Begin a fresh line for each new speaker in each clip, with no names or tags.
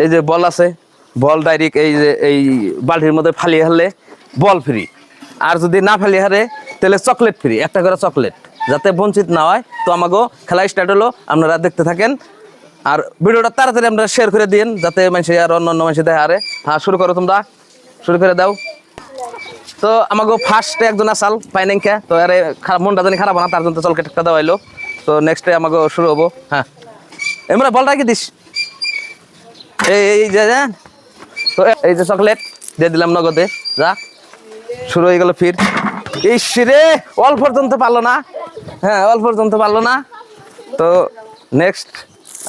এই যে বল আছে, বল ডাইরেক্ট এই যে এই বালতির মধ্যে ফালিয়ে হারলে বল ফ্রি, আর যদি না ফালিয়ে হারে তাহলে চকলেট ফ্রি, একটা করে চকলেট, যাতে বঞ্চিত না হয়। তো আমাকেও খেলা স্টার্ট হলো, আপনারা দেখতে থাকেন আর ভিডিওটা তাড়াতাড়ি আপনারা শেয়ার করে দিন যাতে মানুষ আর অন্য মানুষ দেখে আরে। হ্যাঁ শুরু করো, তোমরা শুরু করে দাও। তো আমাকে ফার্স্টে একজন আসাল পাইনাইকা, তো আরে মনটা জানি খারাপ না, তার জন্য চলকেট একটা দেওয়াইলো। তো নেক্সটে আমাকে শুরু হবো। হ্যাঁ এমরা বলটা কি দিস, এই যে তো এই যে চকলেট দিয়ে দিলাম নগদে, যা শুরু হয়ে গেল ফির। ইস রে অল্প পর্যন্ত পারলো না, হ্যাঁ অল্প পর্যন্ত পারলো না। তো নেক্সট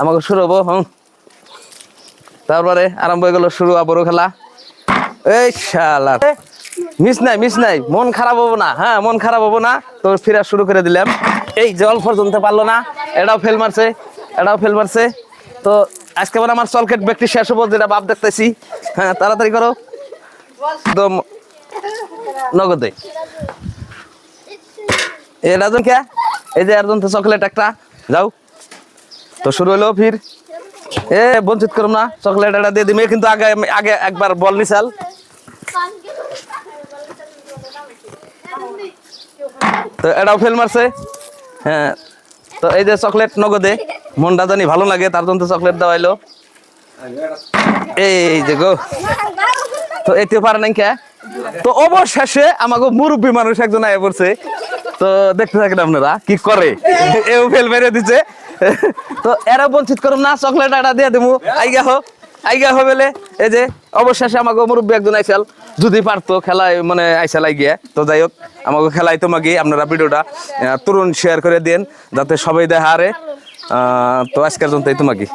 আমাকে শুরু হবো। তারপরে আরম্ভ হয়ে গেল শুরু আবারও খেলা। এই শালা মিস নাই মন খারাপ হবো না, হ্যাঁ মন খারাপ হবো না। তো ফিরা শুরু করে দিলাম। এই যে অল্প পর্যন্ত পারলো না, এটাও ফেল মারছে, এটাও ফেল মারছে। তো আজকে আমার চলকেট ব্যক্তি শেষ হবো, যেটা ভাব দেখতেছি। হ্যাঁ তাড়াতাড়ি করো, একদম নগদে। এটা কে এই যে একজন তো চকলেট একটা যাও। তো শুরু হলো ফির, বঞ্চিত করুম না, চকলেট এটা দিয়ে দিবে। কিন্তু আগে আগে একবার বল নিছাল। তো এটাও ফেল মারছে। হ্যাঁ তো এই যে চকলেট নগদে, মনটা জানি ভালো লাগে, তার জন্য চকলেট দেওয়াইলো। এই যে গো, তো এতে পারে নাই কে। তো অবশেষে আমাকে মুরব্বী মানুষ একজন আয় পড়ছে। তো দেখতে থাকেন আপনারা কি করে, এও ফেল মেরে দিচ্ছে। তো এরা বঞ্চিত করুন না, চকলেট এটা দিয়ে দেবো। আইগা হো বেলে। এই যে অবশেষে আমাকে মুরব্বী একজন আইসাল, যদি পারতো খেলায় মানে আইসাল আইগিয়া। তো যাই হোক আমাকে খেলাই তোমাকে আপনারা ভিডিওটা তরুণ শেয়ার করে দেন যাতে সবাই দেখা আরে। তো আজকের জন্য তোমাকে।